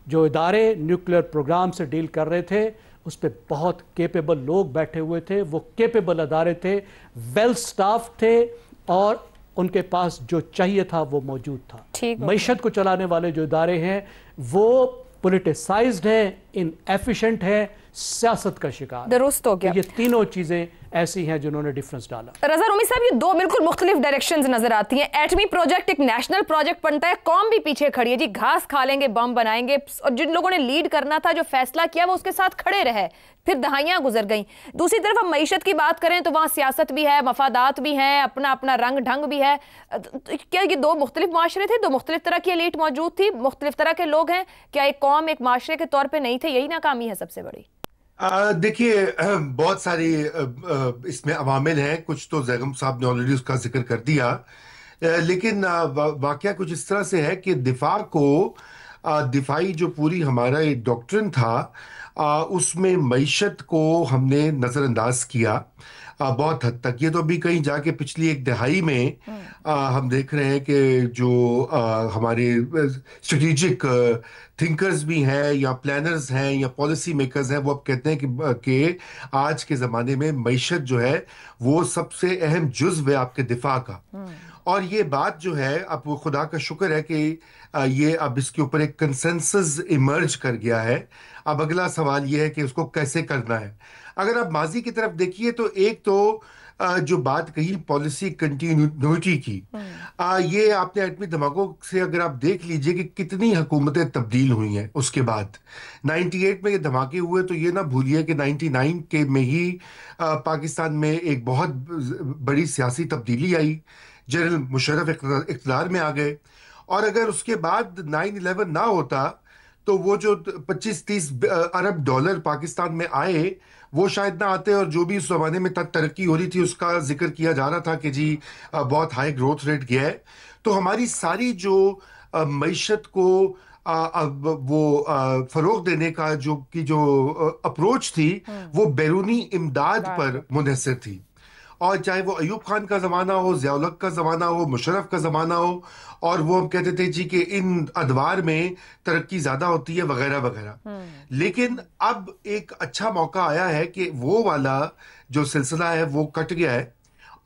Speaker 5: जो इदारे न्यूक्लियर प्रोग्राम से डील कर रहे थे उस पर बहुत केपेबल लोग बैठे हुए थे। वो केपेबल अदारे थे, वेल स्टाफ थे और उनके पास जो चाहिए था वो मौजूद था। मईशत को चलाने वाले जो इदारे हैं वो पोलिटिसाइज्ड हैं, इनएफिशिएंट है, सियासत का शिकार।
Speaker 1: दुरुस्त हो गया।
Speaker 5: ये तीनों चीजें ऐसी हैं जिन्होंने डिफरेंस डाला।
Speaker 1: रज़ा रूमी साहब, ये 2 बिल्कुल मुख्तलिफ डायरेक्शंस नजर आती हैं। एटमी प्रोजेक्ट एक नेशनल प्रोजेक्ट बनता है, कौम भी पीछे खड़ी है जी, घास खा लेंगे, बम बनाएंगे, और जिन लोगों ने लीड करना था, जो फैसला किया, वो उसके साथ खड़े रहे, फिर दहाइयां गुजर गई। दूसरी तरफ हम मईशत की बात करें तो वहां सियासत भी है, मफादात भी हैं, अपना अपना रंग ढंग भी है। क्या ये 2 मुख्तलिफ माशरे थे, 2 मुख्तलिफ तरह की एलीट मौजूद थी, मुख्तलिफ तरह के लोग हैं? क्या एक कौम एक माशरे के तौर पर नहीं थे? यही नाकामी है सबसे बड़ी।
Speaker 4: देखिए, बहुत सारी इसमें अवामिल हैं। कुछ तो ज़ैगम साहब ने ऑलरेडी उसका जिक्र कर दिया, लेकिन वाकया कुछ इस तरह से है कि दिफाई जो पूरी हमारा एक डॉक्ट्रिन था, उसमें मईशत को हमने नज़रअंदाज किया बहुत हद तक। ये तो अभी कहीं जाके पिछली 1 दहाई में हम देख रहे हैं कि जो हमारे स्ट्रेटेजिक थिंकर्स भी हैं या प्लानर्स हैं या पॉलिसी मेकर्स हैं, वो अब कहते हैं कि आज के ज़माने में मईशत जो है वो सबसे अहम जुज़्व है आपके दिफा का। और ये बात जो है, अब वो खुदा का शुक्र है कि ये अब इसके ऊपर एक कंसेंसस इमर्ज कर गया है। अब अगला सवाल ये है कि उसको कैसे करना है। अगर आप माजी की तरफ देखिए तो एक तो जो बात कही पॉलिसी कंटिन्यूटी की, ये आपने एटमी धमाकों से अगर आप देख लीजिए कि कितनी हुकूमतें तब्दील हुई हैं उसके बाद। 98 में ये धमाके हुए तो ये ना भूलिए कि 99 के में ही पाकिस्तान में एक बहुत बड़ी सियासी तब्दीली आई, जनरल मुशर्रफ इक़्तिदार में आ गए। और अगर उसके बाद 9/11 ना होता तो वो जो 25-30 अरब डॉलर पाकिस्तान में आए वो शायद ना आते, और जो भी उस जमाने में तरक्की हो रही थी उसका जिक्र किया जा रहा था कि जी बहुत हाई ग्रोथ रेट गया है। तो हमारी सारी जो मईशत को वो फरोग देने का जो अप्रोच थी वो बैरूनी इमदाद पर मुनहसर थी। और चाहे वो अयूब खान का ज़माना हो, ज़ियाउल हक का ज़माना हो, मुशर्रफ का ज़माना हो, और वो हम कहते थे जी कि इन अदवार में तरक्की ज़्यादा होती है वगैरह वगैरह। लेकिन अब एक अच्छा मौका आया है कि वो वाला जो सिलसिला है वो कट गया है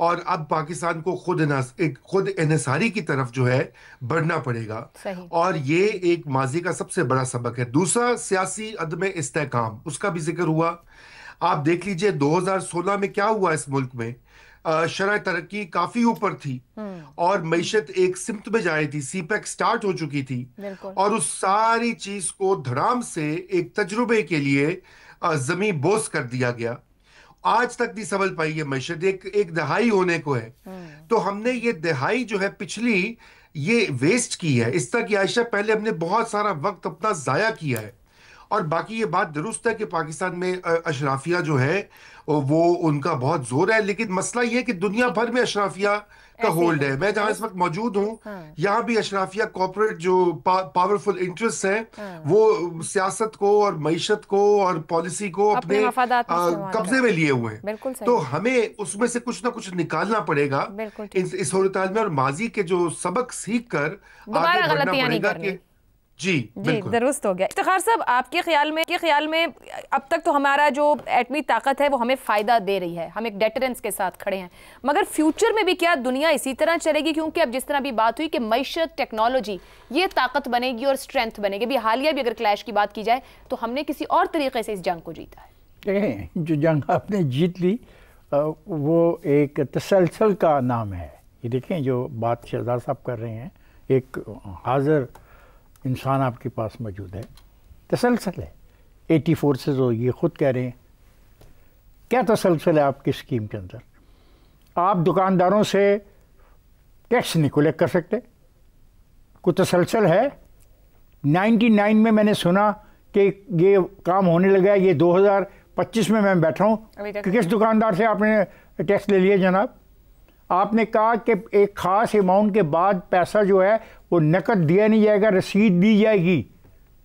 Speaker 4: और अब पाकिस्तान को खुद इन्हिसारी की तरफ जो है बढ़ना पड़ेगा। और ये एक माजी का सबसे बड़ा सबक है। दूसरा, सियासी अदम इस्तेहकाम, उसका भी जिक्र हुआ। آپ دیکھ لیجئے 2016 میں کیا ہوا اس ملک میں، شرح ترقی کافی اوپر تھی اور معیشت ایک سمت میں جائے تھی، سی پیک سٹارٹ ہو چکی تھی، اور اس ساری چیز کو دھڑام سے ایک تجربے کے لیے زمین بوس کر دیا گیا. آج تک نہیں سنبھل پائی ہے معیشت، ایک دہائی ہونے کو ہے. تو ہم نے یہ دہائی جو ہے پچھلی یہ ویسٹ کی ہے. اس طرح کی عائشہ پہلے ہم نے بہت سارا وقت اپنا ضائع کیا ہے. اور باقی یہ بات درست ہے کہ پاکستان میں اشرافیہ جو ہے وہ ان کا بہت زور ہے، لیکن مسئلہ یہ کہ دنیا بھر میں اشرافیہ کا ہولڈ ہے. میں جہاں اس وقت موجود ہوں یہاں بھی اشرافیہ کارپوریٹ جو پاورفل انٹرسٹ ہیں وہ سیاست کو اور معیشت کو اور پالیسی کو اپنے قبضے میں لیے ہوئے ہیں. تو ہمیں اس میں سے کچھ نہ کچھ نکالنا پڑے گا اس صورتحال میں، اور ماضی کے جو سبق سیکھ کر آگے بڑھنا پڑے گا کہ جی
Speaker 1: درست ہو گیا. افتخار صاحب، آپ کے خیال میں اب تک تو ہمارا جو ایٹمی طاقت ہے وہ ہمیں فائدہ دے رہی ہے، ہم ایک ڈیٹرنس کے ساتھ کھڑے ہیں، مگر فیوچر میں بھی کیا دنیا اسی طرح چلے گی؟ کیونکہ اب جس طرح بھی بات ہوئی کہ معیشت، ٹیکنالوجی یہ طاقت بنے گی اور اسٹرینتھ بنے گی. ابھی حالیہ بھی اگر کلیش کی بات کی جائے تو ہم نے کسی اور طریقے سے اس جنگ کو جیتا ہے.
Speaker 3: دیکھیں، جو جنگ آپ نے جیت لی وہ ایک تسلسل کا نام ہے. یہ دیکھیں جو بات شہزاد صاحب کر رہے ہیں، ایک حاضر انسان آپ کے پاس موجود ہے، تسلسل ہے. 80 فورسز ہو، یہ خود کہہ رہے ہیں. کیا تسلسل ہے آپ کی اسکیم کے اندر؟ آپ دکانداروں سے ٹیکس نہیں کلیکٹ کر سکتے، کوئی تسلسل ہے؟ 99 میں میں نے سنا کہ یہ کام ہونے لگا ہے، یہ 2025 میں بیٹھا ہوں کہ کس دکاندار سے آپ نے ٹیکس لے لیا جناب؟ آپ نے کہا کہ ایک خاص اماؤنٹ کے بعد پیسہ جو ہے وہ نقد دیا نہیں جائے گا، رسید دی جائے گی.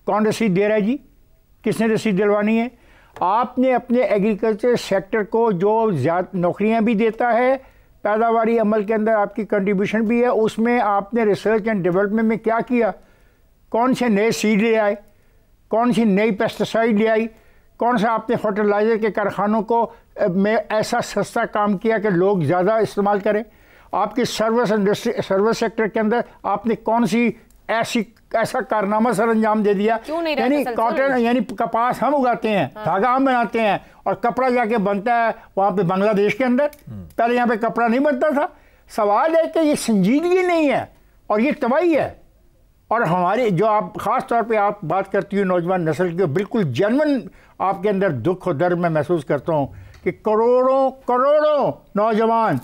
Speaker 3: کون رسید دے رہا ہے جی؟ کس نے رسید دلوانی ہے؟ آپ نے اپنے ایگریکلچر سیکٹر کو جو زیادہ نوکریاں بھی دیتا ہے، پیداواری عمل کے اندر آپ کی کنٹریبیوشن بھی ہے، اس میں آپ نے ریسرچ اینڈ ڈیولپمنٹ میں کیا کیا؟ کون سے نئے سیڈ لے آئے؟ کون سی نئی پیسٹیسائڈ لے آئی؟ کون سا آپ نے فرٹیلائزر کے کارخانوں کو میں ایسا سستا کام کیا کہ لوگ زیادہ استعمال کریں؟ آپ کی سروس انڈسٹری، سروس سیکٹر کے اندر آپ نے کون سی ایسا کارنامہ سر انجام دے دیا؟ یعنی کاٹن، یعنی کپاس ہم اگاتے ہیں، دھاگا ہم بناتے ہیں، اور کپڑا جا کے بنتا ہے وہاں پہ بنگلہ دیش کے اندر. پہلے یہاں پہ کپڑا نہیں بنتا تھا. سوال ہے کہ یہ سنجیدگی نہیں ہے اور یہ تباہی ہے. اور ہماری جو آپ خاص طور پہ آپ بات کرتی ہوں نوجوان نسل کی، بالکل جنون آپ کے اندر دکھ و درد میں محسوس کرتا ہوں کہ کروڑوں نوجوان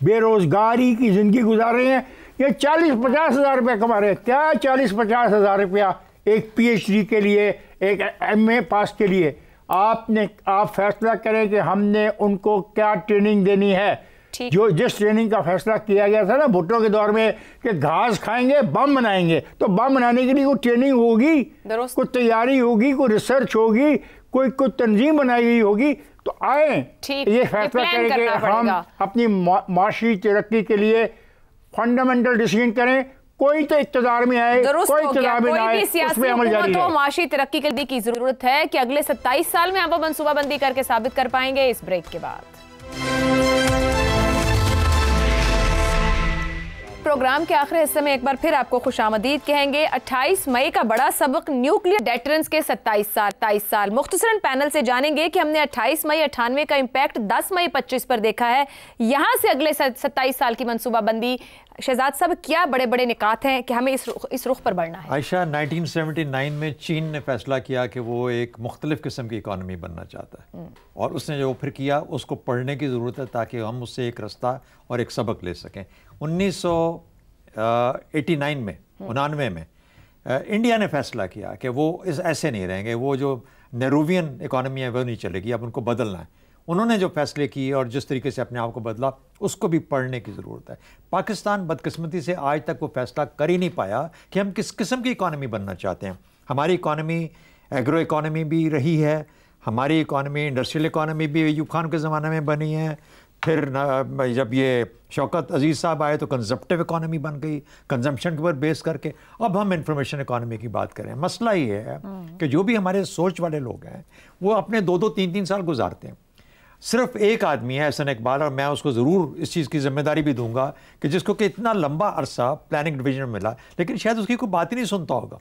Speaker 3: بے روزگاری کی زندگی گزار رہے ہیں. یہ 40-50 ہزار روپیہ کما رہے ہیں. کیا 40-50 ہزار روپیہ ایک پی ایچ ڈی کے لیے، ایک ایم اے پاس کے لیے؟ آپ فیصلہ کریں کہ ہم نے ان کو کیا ٹریننگ دینی ہے. جو جس ٹریننگ کا فیصلہ کیا گیا تھا نا بھٹو کے دور میں کہ گھاس کھائیں گے بم بنائیں گے، تو بم بنانے کے لیے کوئی ٹریننگ ہوگی، کوئی تیاری ہوگی، کوئی ریسرچ ہوگی، کوئی تنظیم بنائی گئی ہوگی. تو آئیں یہ فیصلہ کریں کہ ہم اپنی معاشی ترقی کے لیے فنڈامنٹل ڈیسیژن کریں. کوئی تو اقتدار میں آئے، کوئی اقتدار میں نہ آئے، اس میں عمل جاری ہے.
Speaker 1: معاشی ترقی کے لیے کی ضرورت ہے کہ اگلے 27 سال میں آپ منصوبہ بندی کر کے ثابت کر پائیں گے. اس بریک کے بعد پروگرام کے آخری حصے میں ایک بار پھر آپ کو خوش آمدید کہیں گے. 28 مئی کا بڑا سبق، نیوکلیئر ڈیٹرنس کے 27 سال. مختصراً پینل سے جانیں گے کہ ہم نے 28 مئی 98 کا امپیکٹ 10 مئی 25 پر دیکھا ہے. یہاں سے اگلے 27 سال کی منصوبہ بندی، شہزاد صاحب کیا بڑے بڑے نکات ہیں کہ ہمیں اس رخ پر بڑھنا ہے؟
Speaker 2: عائشہ، 1979 میں چین نے فیصلہ کیا کہ وہ ایک مختلف قسم کی اکانومی بننا چاہتا ہے، اور اس نے جو پھر کیا اس کو پڑھنے کی ضرورت ہے تاکہ ہم اس سے ایک رستہ اور ایک سبق لے سکیں. 1989 میں 99 میں انڈیا نے فیصلہ کیا کہ وہ ایسے نہیں رہیں گے، وہ جو نیرووین اکانومی ہے وہ نہیں چلے گی، اب ان کو بدلنا ہے. انہوں نے جو فیصلے کیے اور جس طریقے سے اپنے آپ کو بدلا اس کو بھی پڑھنے کی ضرورت ہے. پاکستان بدقسمتی سے آج تک وہ فیصلہ کر ہی نہیں پایا کہ ہم کس قسم کی اکانومی بننا چاہتے ہیں. ہماری اکانومی ایگرو اکانومی بھی رہی ہے، ہماری اکانومی انڈسٹریل اکانومی بھی ایوب خان کے زمانے میں بنی ہے، پھر جب یہ شوکت عزیز صاحب آئے تو کنزمپٹیو اکانومی بن گئی، کنزمپشن کے اوپر بیس کر کے. اب ہم انفارمیشن اکانومی کی بات کریں. مسئلہ یہ ہے کہ جو بھی ہمارے سوچ والے لوگ ہیں وہ اپنے 2-2 3-3 سال گزارتے ہیں. صرف ایک آدمی ہے احسن اقبال، اور میں اس کو ضرور اس چیز کی ذمہ داری بھی دوں گا کہ جس کو کہ اتنا لمبا عرصہ پلاننگ ڈویژن میں ملا لیکن شاید اس کی کوئی بات ہی نہیں سنتا ہوگا،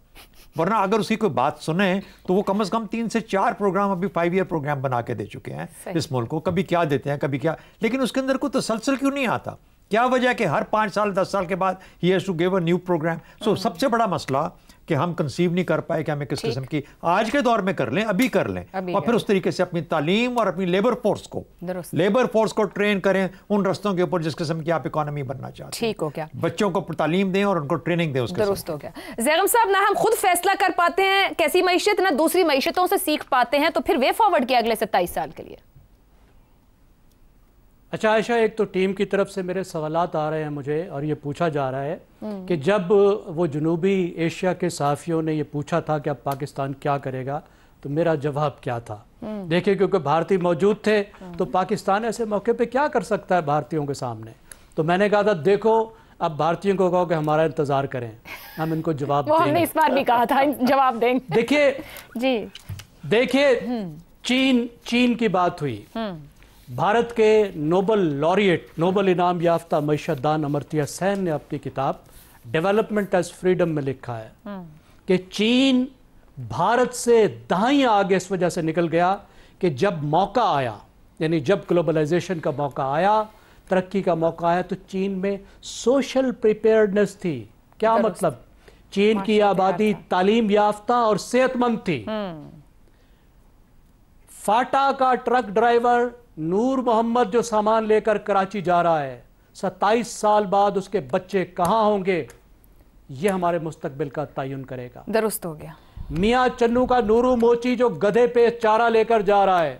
Speaker 2: ورنہ اگر اس کی کوئی بات سنیں تو وہ کم از کم 3 سے 4 پروگرام ابھی 5 ایئر پروگرام بنا کے دے چکے ہیں اس ملک کو، کبھی کیا دیتے ہیں کبھی کیا، لیکن اس کے اندر کوئی تسلسل کیوں نہیں آتا؟ کیا وجہ ہے کہ ہر 5 سال 10 سال کے بعد he has to give a new program؟ سو سب سے بڑا مسئلہ کہ ہم کنسیو نہیں کر پائے کہ ہمیں کس قسم کی آج کے دور میں کر لیں، ابھی کر لیں، اور پھر اس طریقے سے اپنی تعلیم اور اپنی لیبر فورس کو ٹرین کریں ان رستوں کے اوپر جس قسم کی آپ اکانومی بننا چاہتے ہیں۔
Speaker 1: ٹھیک ہو گیا،
Speaker 2: بچوں کو تعلیم دیں اور ان کو ٹریننگ دیں اس کے
Speaker 1: درست ہو گیا۔ زیغم صاحب، نہ ہم خود فیصلہ کر پاتے ہیں کیسی معیشت، نہ دوسری معیشتوں سے سیکھ پاتے ہیں، تو پھر وے فارورڈ کیا اگلے 27 سال کے لیے؟
Speaker 5: اچھا عائشہ، ایک تو ٹیم کی طرف سے میرے سوالات آ رہے ہیں مجھے، اور یہ پوچھا جا رہا ہے کہ جب وہ جنوبی ایشیا کے صحافیوں نے یہ پوچھا تھا کہ اب پاکستان کیا کرے گا تو میرا جواب کیا تھا؟ دیکھیں کیونکہ بھارتی موجود تھے تو پاکستان ایسے موقع پہ کیا کر سکتا ہے بھارتیوں کے سامنے؟ تو میں نے کہا تھا دیکھو اب بھارتیوں کو کہو کہ ہمارا انتظار کریں، ہم ان کو جواب دیں گے۔
Speaker 1: ہم نے اس بار بھی کہا تھا جواب دیں گے۔
Speaker 5: دیکھیے
Speaker 1: جی
Speaker 5: دیکھیے چین کی بات ہوئی، بھارت کے نوبل لوریٹ، نوبل انعام یافتہ معیشت دان امرتیہ سین نے اپنی کتاب ڈیولپمنٹ ایز فریڈم میں لکھا ہے کہ چین بھارت سے دہائیں آگے اس وجہ سے نکل گیا کہ جب موقع آیا، یعنی جب گلوبلائزیشن کا موقع آیا، ترقی کا موقع آیا، تو چین میں سوشل پریپیئرڈنس تھی۔ کیا مطلب؟ چین کی آبادی تعلیم یافتہ اور صحت مند تھی۔ فاٹا کا ٹرک ڈرائیور نور محمد جو سامان لے کر کراچی جا رہا ہے، 27 سال بعد اس کے بچے کہاں ہوں گے، یہ ہمارے مستقبل کا تعین کرے گا۔
Speaker 1: درست ہو گیا۔
Speaker 5: میاں چنو کا نورو موچی جو گدھے پہ چارہ لے کر جا رہا ہے،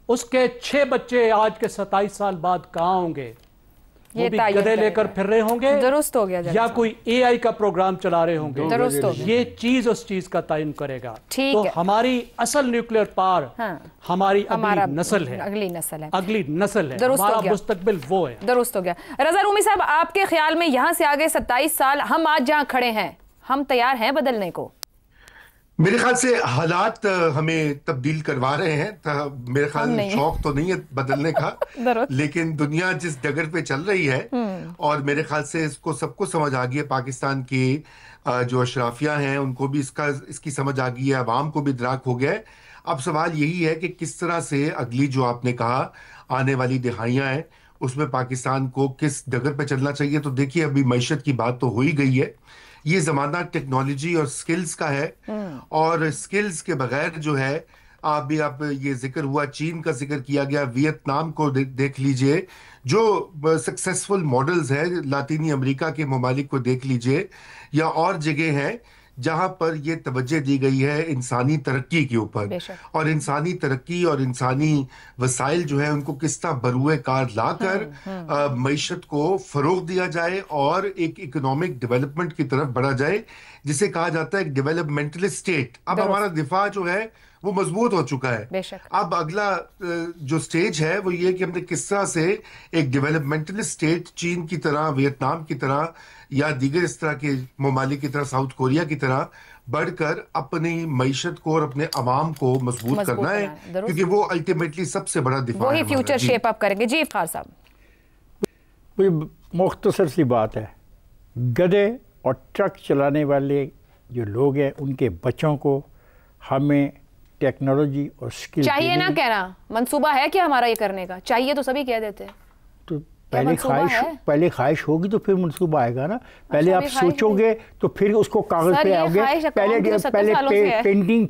Speaker 5: اس کے 6 بچے آج کے 27 سال بعد کہاں ہوں گے؟ وہ بھی گدھے لے کر پھر رہے ہوں گے،
Speaker 1: درست ہو گیا،
Speaker 5: یا کوئی اے آئی کا پروگرام چلا رہے ہوں گے؟
Speaker 1: درست ہو گیا۔
Speaker 5: یہ چیز اس چیز کا تعین کرے گا۔
Speaker 1: ٹھیک
Speaker 5: تو
Speaker 1: ہے،
Speaker 5: ہماری اصل نیوکلیئر پاور ہماری اگلی نسل ہے،
Speaker 1: اگلی نسل ہے،
Speaker 5: اگلی نسل ہے،
Speaker 1: درست ہو
Speaker 5: ہمارا
Speaker 1: گیا،
Speaker 5: مستقبل وہ ہے۔
Speaker 1: درست ہو گیا۔ رضا رومی صاحب، آپ کے خیال میں یہاں سے آگے 27 سال ہم آج جہاں کھڑے ہیں، ہم تیار ہیں بدلنے کو؟
Speaker 4: میرے خیال سے حالات ہمیں تبدیل کروا رہے ہیں، میرے خیال شوق تو نہیں ہے بدلنے کا، لیکن دنیا جس ڈگر پہ چل رہی ہے، اور میرے خیال سے اس کو سب کو سمجھ آ گئی ہے، پاکستان کی جو اشرافیہ ہیں ان کو بھی اس کی سمجھ آ گئی ہے، عوام کو بھی ادراک ہو گیا ہے۔ اب سوال یہی ہے کہ کس طرح سے اگلی جو آپ نے کہا آنے والی دہائیاں ہیں اس میں پاکستان کو کس ڈگر پہ چلنا چاہیے۔ تو دیکھیے ابھی معیشت کی بات تو ہو ہی گئی ہے، یہ زمانہ ٹیکنالوجی اور سکلز کا ہے، اور سکلز کے بغیر جو ہے آپ یہ ذکر ہوا، چین کا ذکر کیا گیا، ویتنام کو دیکھ لیجئے، جو سکسیسفل ماڈلز ہیں، لاطینی امریکہ کے ممالک کو دیکھ لیجئے، یا اور جگہ ہیں جہاں پر یہ توجہ دی گئی ہے انسانی ترقی کے اوپر، اور انسانی ترقی اور انسانی وسائل جو ہیں ان کو کس طرح بروئے کار لا کر معیشت کو فروغ دیا جائے اور ایک اکنامک ڈیولپمنٹ کی طرف بڑھا جائے، جسے کہا جاتا ہے ایک ڈیولپمنٹل اسٹیٹ۔ اب ہمارا دفاع جو ہے وہ مضبوط ہو چکا ہے، اب اگلا جو سٹیج ہے وہ یہ کہ ہم نے کس طرح سے ایک ڈیولپمنٹل اسٹیٹ چین کی طرح، ویتنام کی طرح، یا دیگر اس طرح کے ممالک کی طرح، ساؤتھ کوریا کی طرح بڑھ کر اپنی معیشت کو اور اپنے عوام کو مضبوط کرنا ہے، کیونکہ وہ الٹیمیٹلی سب سے بڑا دفاع ہے،
Speaker 1: وہی فیوچر شیپ اپ کریں گے۔ جی افتخار صاحب،
Speaker 3: کوئی مختصر سی بات ہے، گدھے اور ٹرک چلانے والے جو لوگ ہیں ان کے بچوں کو ہمیں ٹیکنالوجی اور سکل
Speaker 1: چاہیے نہ کہنا، منصوبہ ہے کیا ہمارا یہ کرنے کا؟ چاہیے تو سبھی کہہ دیتے ہیں،
Speaker 3: تو پہلے خواہش ہوگی تو پھر منصوبہ آئے گا نا، پہلے آپ سوچو گے تو پھر اس کو کاغذ پہ آؤ گے۔ پہلے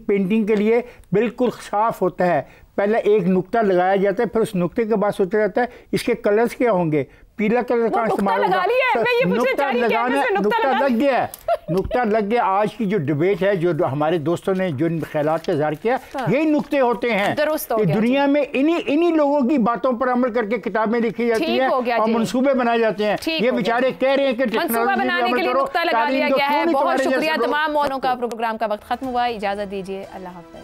Speaker 3: پینٹنگ کے لیے بالکل صاف ہوتا ہے، پہلے ایک نقطہ لگایا جاتا ہے، پھر اس نقطے کے بعد سوچا جاتا ہے اس کے کلرز کیا ہوں گے، پیلا کلر کا استعمال ہوگا، نقطہ لگ گیا۔ آج کی جو ڈبیٹ ہے، جو ہمارے دوستوں نے جو خیالات کا اظہار کیا، یہی نقطے ہوتے ہیں کہ دنیا میں انہی لوگوں کی باتوں پر عمل کر کے کتابیں لکھی جاتی ہیں اور منصوبے بنائے جاتے ہیں۔ یہ بیچارے کہہ رہے ہیں کہ
Speaker 1: منصوبہ بنانے کے لیے نقطہ لگا لیا گیا ہے۔ بہت شکریہ تمام مونوں کا، پروگرام کا وقت ختم ہوا، اجازت دیجیے، اللہ حافظ۔